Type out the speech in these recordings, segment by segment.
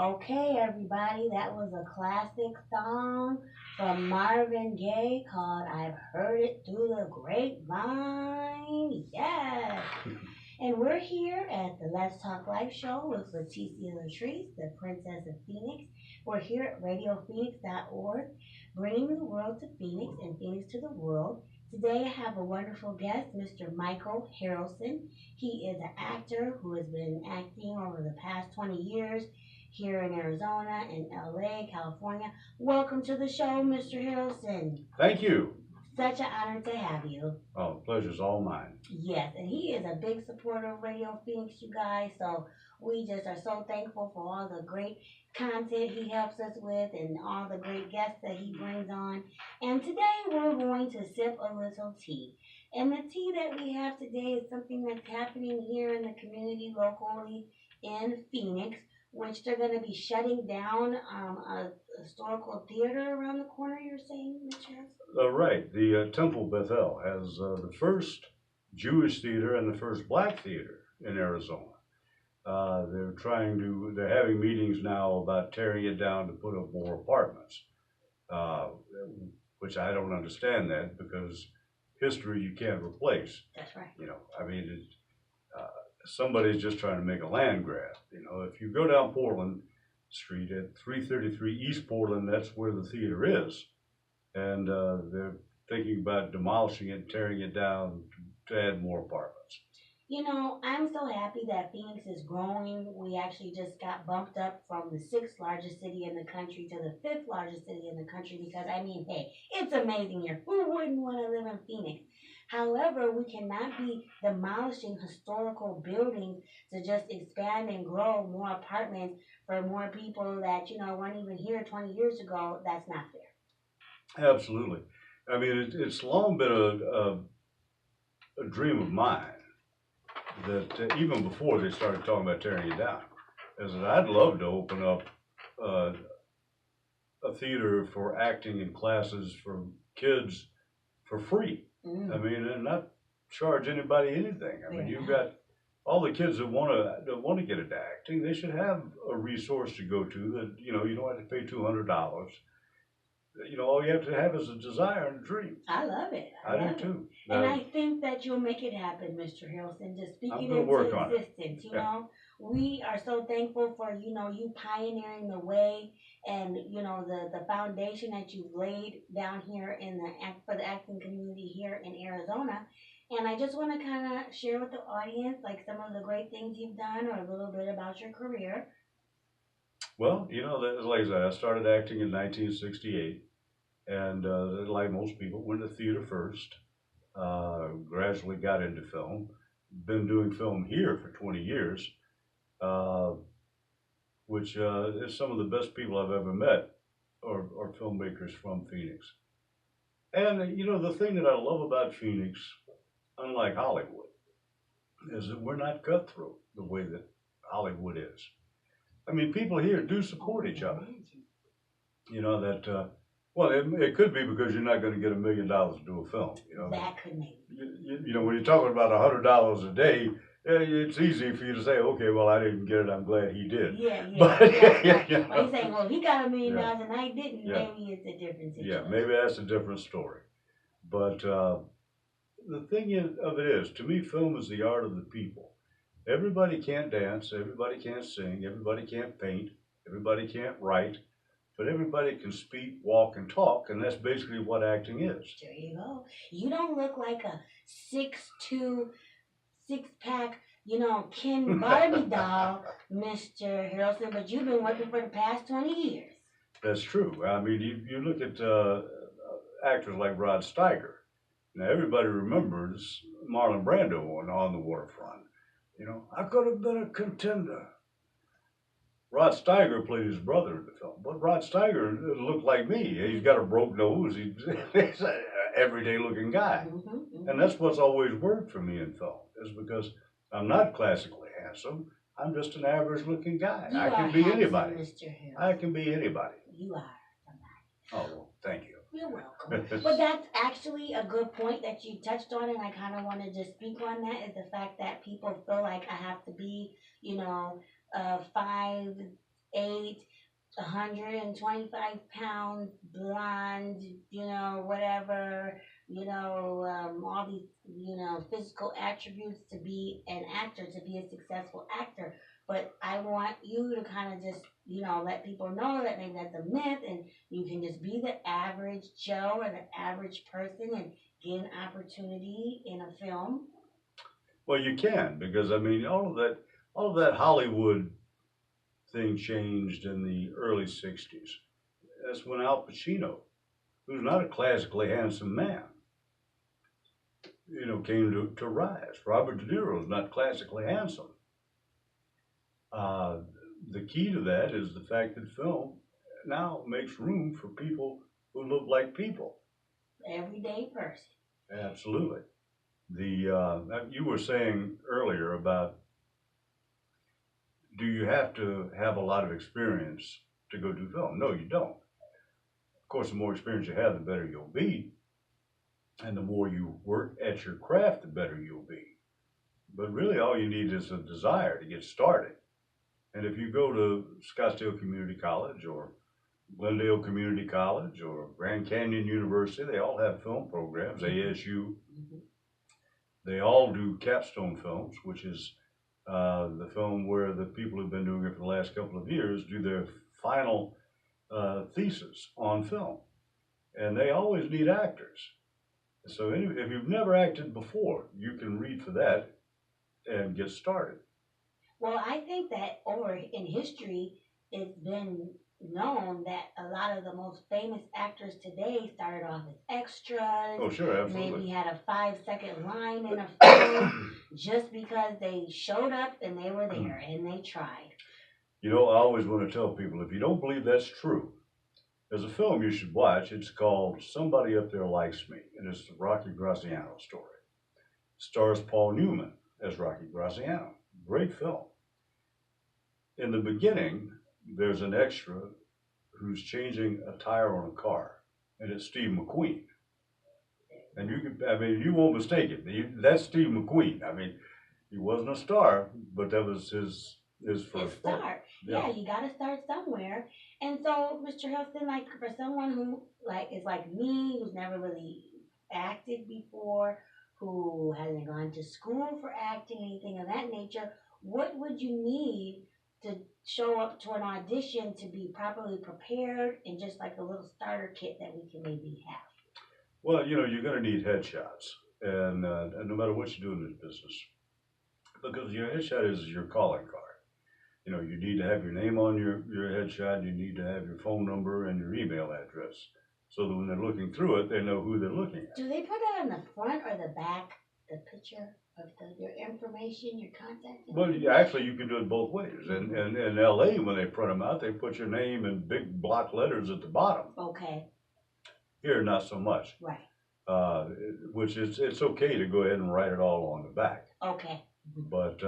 Okay, everybody, that was a classic song from Marvin Gaye called I've Heard It Through the Grapevine. Yes. And we're here at the Let's Talk Life show with Leticia Latrice, the Princess of Phoenix. We're here at radiophoenix.org, bringing the world to Phoenix and Phoenix to the world. Today I have a wonderful guest, Mr. Michael Harrelson. He is an actor who has been acting over the past 20 years here in Arizona and LA, California. Welcome to the show, Mr. Harrelson. Thank you. Such an honor to have you. Oh, pleasure's all mine. Yes, and he is a big supporter of Radio Phoenix, you guys. So we just are so thankful for all the great content he helps us with and all the great guests that he brings on. And today we're going to sip a little tea. And the tea that we have today is something that's happening here in the community locally in Phoenix, which they're going to be shutting down a historical theater around the corner, you're saying, Mr. Harrison? Right. The Temple Bethel has the first Jewish theater and the first black theater in Arizona. They're having meetings now about tearing it down to put up more apartments, uh, which I don't understand that because history you can't replace. That's right. I mean, somebody's just trying to make a land grab. If you go down Portland Street at 333 East Portland, that's where the theater is. And they're thinking about demolishing it, tearing it down to add more apartments. I'm so happy that Phoenix is growing. We actually just got bumped up from the sixth largest city in the country to the fifth largest city in the country because, hey, it's amazing here. Who wouldn't want to live in Phoenix? However, we cannot be demolishing historical buildings to just expand and grow more apartments for more people that, weren't even here 20 years ago. That's not fair. Absolutely. I mean, it's long been a dream of mine that even before they started talking about tearing it down, is that I'd love to open up a theater for acting and classes for kids for free. I mean, and not charge anybody anything. I mean, you've got all the kids that want to get into acting. They should have a resource to go to that you don't have to pay $200. All you have to have is a desire and a dream. I love it. I do too. And I think that you'll make it happen, Mr. Harrelson. Just speak it into existence. We are so thankful for you pioneering the way and the foundation that you've laid down here for the acting community here in Arizona. And I just want to kind of share with the audience like some of the great things you've done or a little bit about your career. Well, like I said, I started acting in 1968, and like most people, went to theater first. Gradually got into film. Been doing film here for 20 years, which is some of the best people I've ever met are filmmakers from Phoenix. And the thing that I love about Phoenix, unlike Hollywood, is that we're not cutthroat the way that Hollywood is. I mean, people here do support each other. Well, it could be because you're not going to get $1 million to do a film. That could maybe. When you're talking about $100 a day, it's easy for you to say, okay, well, I didn't get it. I'm glad he did. Yeah. But, Well, he's saying, well, he got $1 million and I didn't. Yeah. Maybe it's a different situation. Yeah, maybe that's a different story. But the thing of it is, to me, film is the art of the people. Everybody can't dance. Everybody can't sing. Everybody can't paint. Everybody can't write. But everybody can speak, walk, and talk, and that's basically what acting is. There you go. You don't look like a 6'2", six-pack, Ken Barbie doll, Mr. Harrelson, but you've been working for the past 20 years. That's true. I mean, you look at actors like Rod Steiger. Now, everybody remembers Marlon Brando on the waterfront. I could have been a contender. Rod Steiger played his brother in the film, but Rod Steiger looked like me. He's got a broke nose. He's an everyday looking guy. And that's what's always worked for me in film, is because I'm not classically handsome. I'm just an average looking guy. I can be anybody. Mr. Harrelson. I can be anybody. You are somebody. Oh, well, thank you. You're welcome. But that's actually a good point that you touched on, and I kind of want to just speak on that, is the fact that people feel like I have to be, 5', 6'8", 125 pounds, blonde, whatever, all these, physical attributes to be an actor, to be a successful actor. But I want you to kind of just, let people know that maybe that's a myth and you can just be the average Joe or the average person and get an opportunity in a film. Well, you can, because I mean, all of that Hollywood thing changed in the early '60s. That's when Al Pacino, who's not a classically handsome man, came to rise. Robert De Niro is not classically handsome. Uh, the key to that is the fact that film now makes room for people who look like people. Everyday person. Absolutely. The you were saying earlier about, do you have to have a lot of experience to go do film? No, you don't. Of course, the more experience you have, the better you'll be, and the more you work at your craft, the better you'll be. But really, all you need is a desire to get started. And if you go to Scottsdale Community College or Glendale Community College or Grand Canyon University, they all have film programs. ASU, they all do capstone films, which is the film where the people who've been doing it for the last couple of years do their final thesis on film. And they always need actors. So if you've never acted before, you can read for that and get started. Well, I think that over in history, it's been known that a lot of the most famous actors today started off as extras. Oh, sure, absolutely. Maybe had a 5-second line in a film just because they showed up and they were there and they tried. I always want to tell people, if you don't believe that's true, there's a film you should watch. It's called Somebody Up There Likes Me, and it's the Rocky Graziano story. Stars Paul Newman as Rocky Graziano. Great film. In the beginning, there's an extra who's changing a tire on a car, and it's Steve McQueen. And you won't mistake it. That's Steve McQueen. I mean, he wasn't a star, but that was his first start. Yeah, you got to start somewhere. And so, Mr. Harrelson, like for someone who is like me, who's never really acted before, who hasn't gone to school for acting, anything of that nature, what would you need to show up to an audition to be properly prepared and just like a little starter kit that we can maybe have? Well, you're going to need headshots, and no matter what you do in this business, because your headshot is your calling card. You need to have your name on your headshot. You need to have your phone number and your email address, so that when they're looking through it, they know who they're looking at. Do they put that on the front or the back, the picture of your information, your contact information? Well, actually, you can do it both ways. And in LA, when they print them out, they put your name in big block letters at the bottom. Okay. Here, not so much. Right. Which it's okay to go ahead and write it all on the back. Okay. But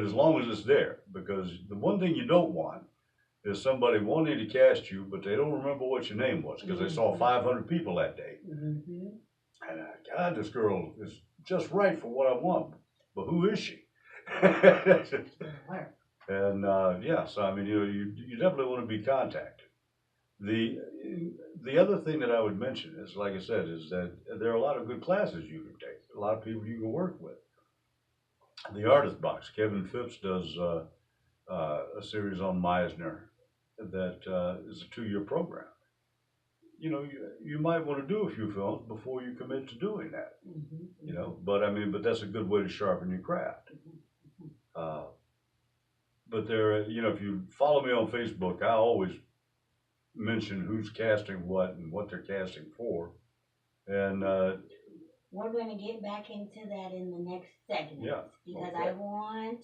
as long as it's there, because the one thing you don't want is somebody wanting to cast you, but they don't remember what your name was because they saw 500 people that day. Mm-hmm. And God, this girl is just right for what I want, but who is she? And so I mean, you definitely want to be contacted. The other thing that I would mention is, like I said, is that there are a lot of good classes you can take, a lot of people you can work with. The Artist Box, Kevin Phipps does a series on Meisner that is a 2-year program. You might want to do a few films before you commit to doing that. Mm-hmm. But that's a good way to sharpen your craft. But if you follow me on Facebook, I always mention who's casting what and what they're casting for. And we're going to get back into that in the next segment. Yeah. Because okay. I want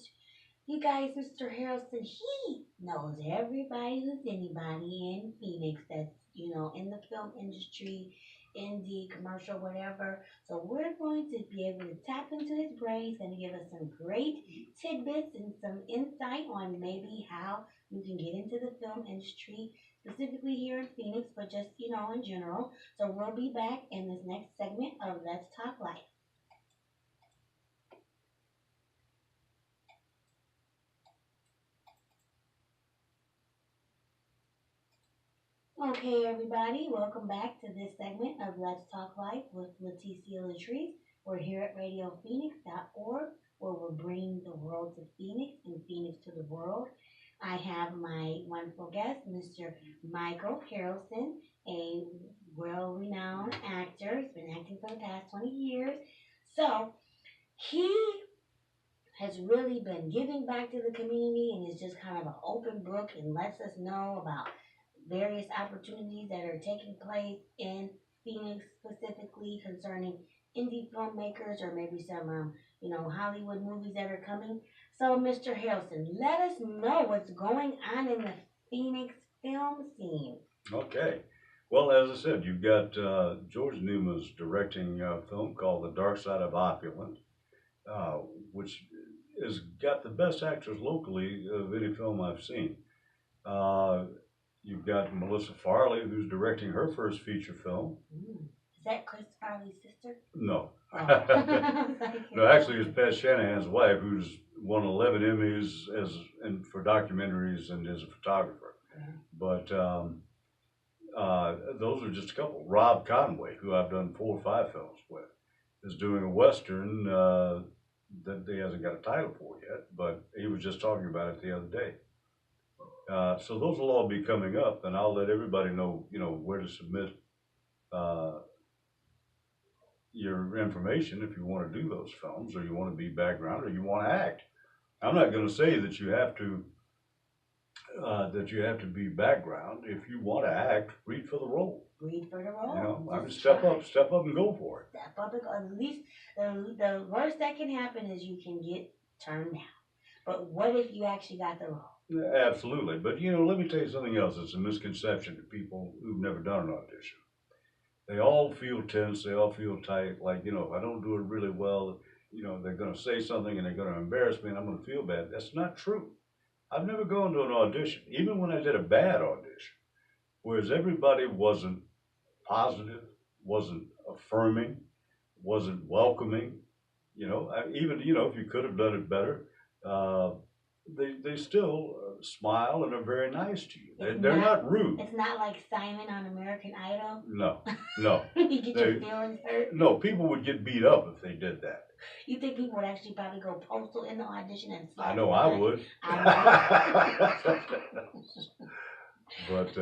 you guys, Mr. Harrelson, he knows everybody who's anybody in Phoenix that's, in the film industry, indie, commercial, whatever. So we're going to be able to tap into his brain. He's going to give us some great tidbits and some insight on maybe how you can get into the film industry, specifically here in Phoenix, but just, in general. So we'll be back in this next segment of Let's Talk Life. Okay, everybody, welcome back to this segment of Let's Talk Life with Leticia Latrice. We're here at RadioPhoenix.org, where we're bringing the world to Phoenix and Phoenix to the world. I have my wonderful guest, Mr. Michael Harrelson, a well-renowned actor. He's been acting for the past 20 years. So he has really been giving back to the community and is just kind of an open book and lets us know about various opportunities that are taking place in Phoenix, specifically concerning indie filmmakers or maybe some, Hollywood movies that are coming. So, Mr. Harrelson, let us know what's going on in the Phoenix film scene. Okay. Well, as I said, you've got George Numa's directing a film called The Dark Side of Opulence, uh, which has got the best actors locally of any film I've seen. Uh, you've got Melissa Farley, who's directing her first feature film. Is that Chris Farley's sister? No. Oh. No, actually, it's Pat Shanahan's wife, who's won 11 Emmys for documentaries and is a photographer. But those are just a couple. Rob Conway, who I've done 4 or 5 films with, is doing a Western that he hasn't got a title for yet, but he was just talking about it the other day. So those will all be coming up, and I'll let everybody know, where to submit your information if you want to do those films, or you want to be background, or you want to act. I'm not going to say that you have to be background. If you want to act, read for the role. Read for the role. I mean, step up and go for it. Step up and go. At least the worst that can happen is you can get turned down. But what if you actually got the role? Yeah, absolutely. But let me tell you something else. It's a misconception to people who've never done an audition. They all feel tense. They all feel tight. Like, if I don't do it really well, they're going to say something and they're going to embarrass me and I'm going to feel bad. That's not true. I've never gone to an audition, even when I did a bad audition, whereas everybody wasn't positive, wasn't affirming, wasn't welcoming. Even, if you could have done it better, they still smile and are very nice to you. They're not rude. It's not like Simon on American Idol. No. You get your feelings hurt. No, people would get beat up if they did that. You think people would actually probably go postal in the audition and slap? I know I would. But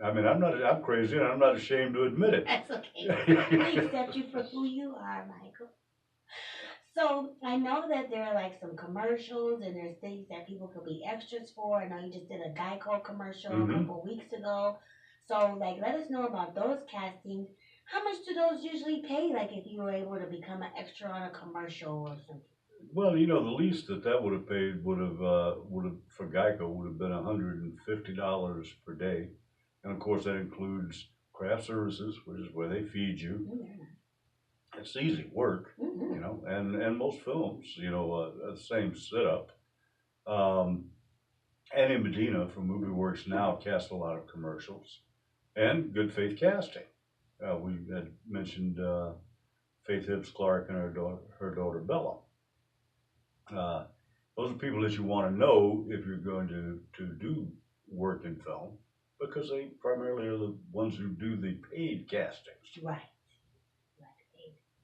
I'm crazy and I'm not ashamed to admit it. That's okay. We accept you for who you are, Michael. So I know that there are like some commercials and there's things that people could be extras for. I know you just did a Geico commercial a couple weeks ago. So let us know about those castings. How much do those usually pay? Like if you were able to become an extra on a commercial or something. Well, the least that would have paid would have for Geico would have been $150 per day, and of course that includes craft services, which is where they feed you. It's easy work, and most films, the same setup. Annie Medina from Movie Works now casts a lot of commercials, and Good Faith Casting. We had mentioned Faith Hibbs Clark and her daughter Bella. Those are people that you want to know if you're going to do work in film, because they primarily are the ones who do the paid castings. Right.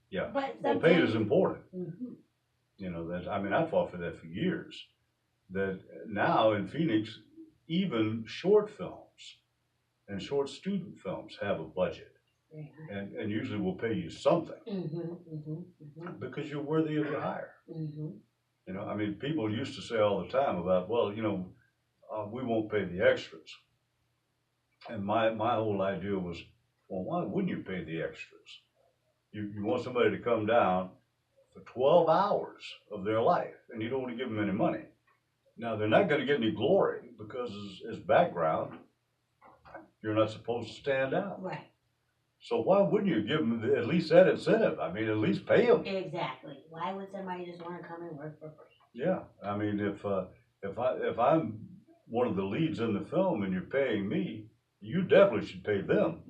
Yeah. Well, paid is important. I fought for that for years. That now in Phoenix, even short films and short student films have a budget. And usually will pay you something because you're worthy of your hire. People used to say all the time about, we won't pay the extras. And my whole idea was, well, why wouldn't you pay the extras? You want somebody to come down for 12 hours of their life, and you don't want to give them any money. Now, they're not going to get any glory because as background, you're not supposed to stand out. Right. So why wouldn't you give them at least that incentive? At least pay them. Exactly. Why would somebody just want to come and work for free? Yeah. If I'm one of the leads in the film and you're paying me, you definitely should pay them.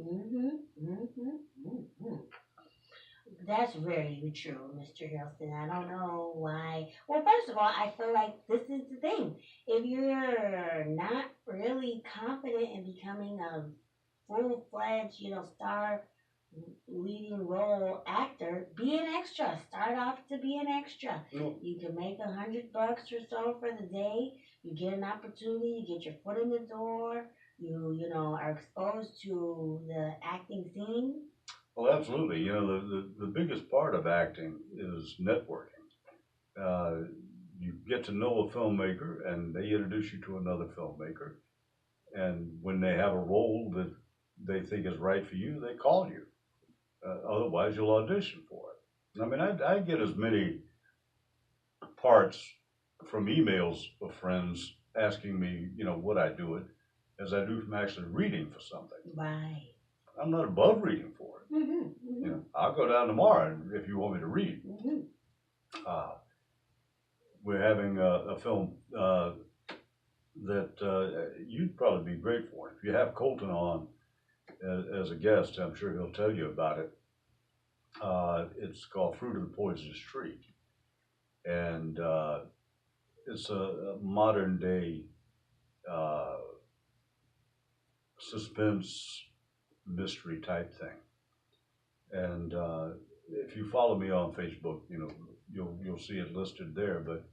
That's very true, Mr. Harrelson. I don't know why. Well, first of all, I feel like this is the thing. If you're not really confident in becoming a full-fledged, star leading role actor, be an extra. Start off to be an extra. No. You can make $100 or so for the day. You get an opportunity. You get your foot in the door. You are exposed to the acting scene. Well, absolutely. The biggest part of acting is networking. Uh, you get to know a filmmaker, and they introduce you to another filmmaker. And when they have a role that they think is right for you, they call you. Otherwise, you'll audition for it. I mean, I get as many parts from emails of friends asking me, would I do it, as I do from actually reading for something. Right. I'm not above reading for it. I'll go down tomorrow if you want me to read. Uh, we're having a film that you'd probably be great for. If you have Colton on as a guest, I'm sure he'll tell you about it. It's called Fruit of the Poisonous Tree. And it's a modern day uh, suspense mystery type thing. And if you follow me on Facebook, you'll see it listed there. But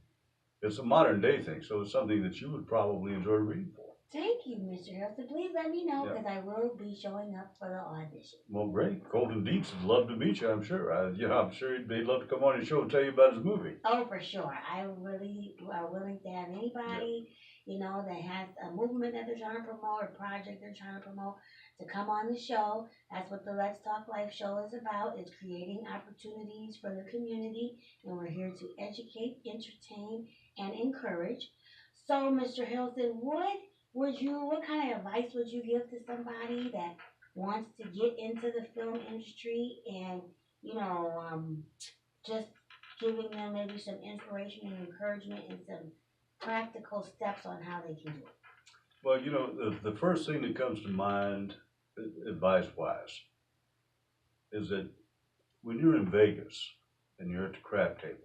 it's a modern day thing, so it's something that you would probably enjoy reading for. Thank you, Mr. Harrelson. Please let me know because I will be showing up for the audition. Well, great. Colton Dietz would love to meet you, I'm sure. I'm sure he'd love to come on your show and tell you about his movie. Oh, for sure. I really are willing to have anybody, that has a movement that they're trying to promote, a project they're trying to promote, to come on the show. That's what the Let's Talk Life show is about, is creating opportunities for the community. And we're here to educate, entertain, and encourage. So, Mr. Harrelson, what kind of advice would you give to somebody that wants to get into the film industry and, just giving them maybe some inspiration and encouragement and some practical steps on how they can do it? Well, the first thing that comes to mind, advice-wise, is that when you're in Vegas and you're at the crap table,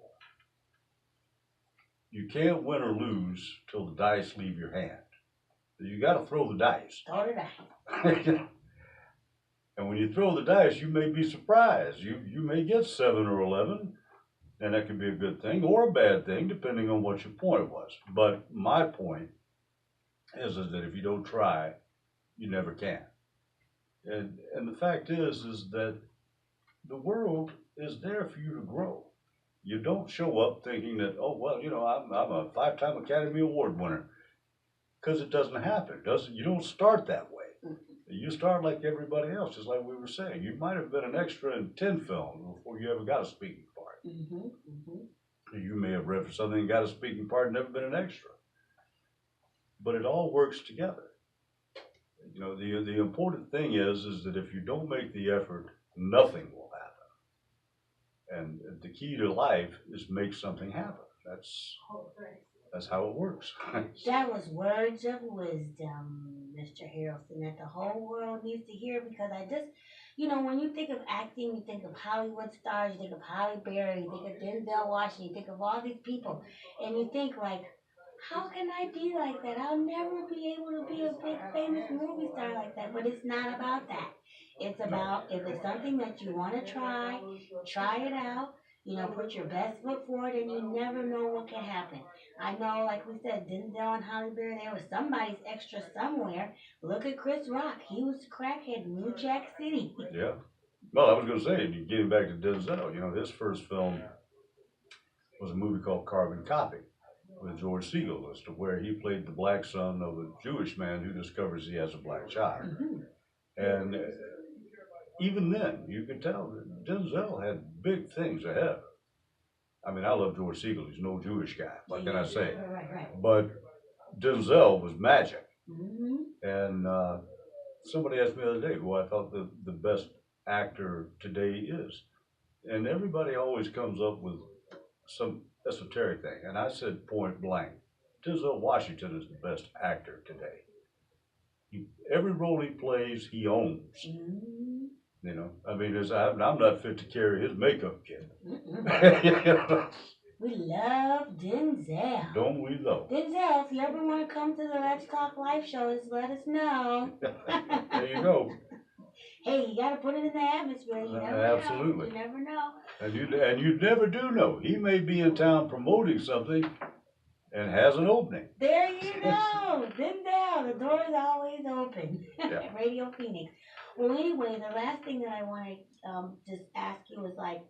you can't win or lose till the dice leave your hand. You got to throw the dice. Throw the dice. And when you throw the dice, you may be surprised. You may get 7 or 11, and that can be a good thing or a bad thing, depending on what your point was. But my point is that if you don't try, you never can. And the fact is that the world is there for you to grow. You don't show up thinking that, oh, well, I'm a 5-time Academy Award winner. Because it doesn't happen. You don't start that way. You start like everybody else, just like we were saying. You might have been an extra in 10 films before you ever got a speaking part. You may have read for something and got a speaking part and never been an extra. But it all works together. The important thing is that if you don't make the effort, nothing will happen. And the key to life is make something happen. That's how it works. That was words of wisdom, Mr. Harrelson, that the whole world needs to hear, because when you think of acting, you think of Hollywood stars, you think of Halle Berry, you think of Denzel Washington, you think of all these people, and you think like, how can I be like that? I'll never be able to be a big famous movie star like that. But it's not about that. It's about, if it's something that you want to try it out. Put your best foot forward, and you never know what can happen. I know, like we said, Denzel and Halle Berry, there was somebody's extra somewhere. Look at Chris Rock. He was a crackhead in New Jack City. Yeah. Well, I was going to say, getting back to Denzel, his first film was a movie called Carbon Copy with George Segal, as to where he played the black son of a Jewish man who discovers he has a black child. And even then, you could tell that Denzel had big things ahead of him. I mean, I love George Segal. He's no Jewish guy. What can I say? Right. But Denzel was magic. And somebody asked me the other day who I thought the best actor today is. And everybody always comes up with some esoteric thing. And I said point blank, Denzel Washington is the best actor today. Every role he plays, he owns. I mean, I'm not fit to carry his makeup kit. We love Denzel. Don't we though? Denzel, if you ever want to come to the Let's Talk Live show, just let us know. There you go. Hey, you got to put it in the atmosphere. You never Absolutely. know. You never know. And you never do know. He may be in town promoting something and has an opening. There you go. Denzel, the door is always open. Yeah. Radio Phoenix. Well, anyway, the last thing that I want to just ask you is like,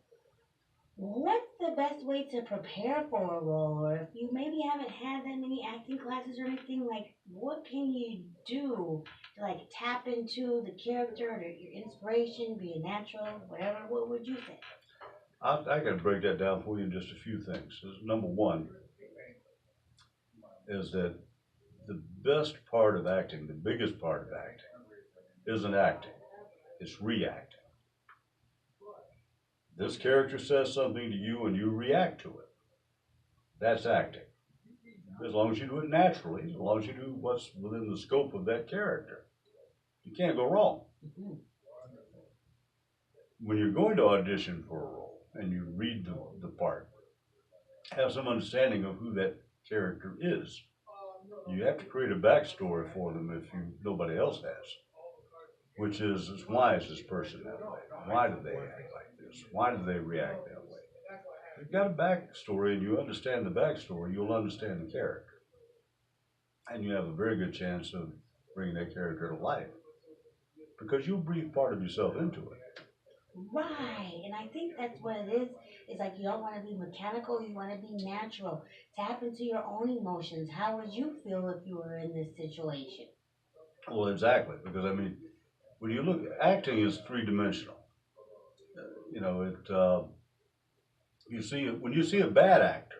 what's the best way to prepare for a role? Or if you maybe haven't had that many acting classes or anything, like what can you do to like tap into the character or your inspiration, be a natural, whatever? What would you say? I can break that down for you in just a few things. Number one is that the best part of acting, the biggest part of acting, isn't acting. It's reacting. This character says something to you and you react to it. That's acting. As long as you do it naturally, as long as you do what's within the scope of that character, you can't go wrong. Mm-hmm. When you're going to audition for a role and you read the part, have some understanding of who that character is. You have to create a backstory for them if nobody else has, which is why is this person that way? Why do they act like this? Why do they react that way? If you've got a backstory and you understand the backstory, you'll understand the character. And you have a very good chance of bringing that character to life because you'll breathe part of yourself into it. Right, and I think that's what it is. It's like you don't want to be mechanical, you want to be natural. Tap into your own emotions. How would you feel if you were in this situation? Well, exactly, because I mean, when you look, acting is three-dimensional. You know, when you see a bad actor,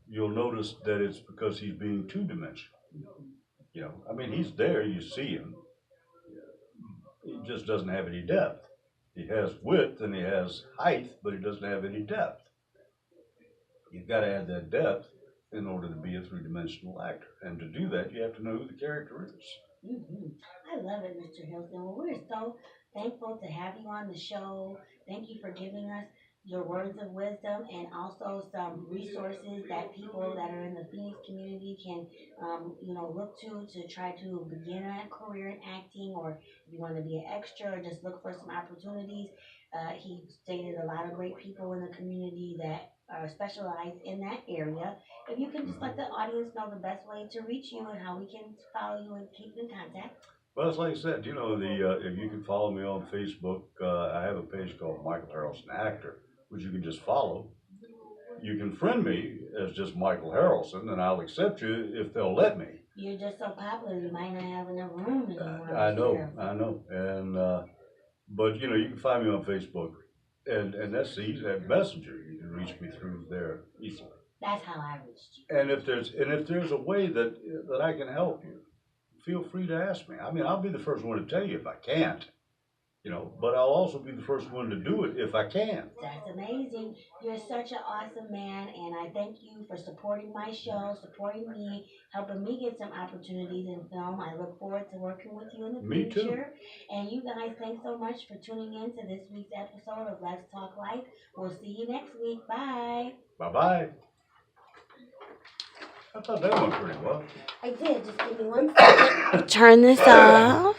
you'll notice that it's because he's being two-dimensional. You know, I mean, he's there, you see him. He just doesn't have any depth. He has width and he has height, but he doesn't have any depth. You've got to add that depth in order to be a three-dimensional actor. And to do that, you have to know who the character is. Mm-hmm. I love it, Mr. Hilton. Well, we're so thankful to have you on the show. Thank you for giving us your words of wisdom and also some resources that people that are in the Phoenix community can, look to try to begin a career in acting, or if you want to be an extra, or just look for some opportunities. He stated a lot of great people in the community that are specialized in that area. If you can just let the audience know the best way to reach you and how we can follow you and keep in contact. Well, it's like I said, if you can follow me on Facebook, I have a page called Michael Harrelson Actor, which you can just follow. You can friend me as just Michael Harrelson, and I'll accept you if they'll let me. You're just so popular, you might not have enough room anymore. I know, and but you can find me on Facebook, and that's easy. That Messenger, you can reach me through there easily. That's how I reached you. And if there's a way that I can help you, feel free to ask me. I mean, I'll be the first one to tell you if I can't, but I'll also be the first one to do it if I can. That's amazing. You're such an awesome man, and I thank you for supporting my show, supporting me, helping me get some opportunities in film. I look forward to working with you in the Me future. Too. And you guys, thanks so much for tuning in to this week's episode of Let's Talk Life. We'll see you next week. Bye. Bye-bye. I thought that went pretty well. I did. Just give me 1 second. Turn this off.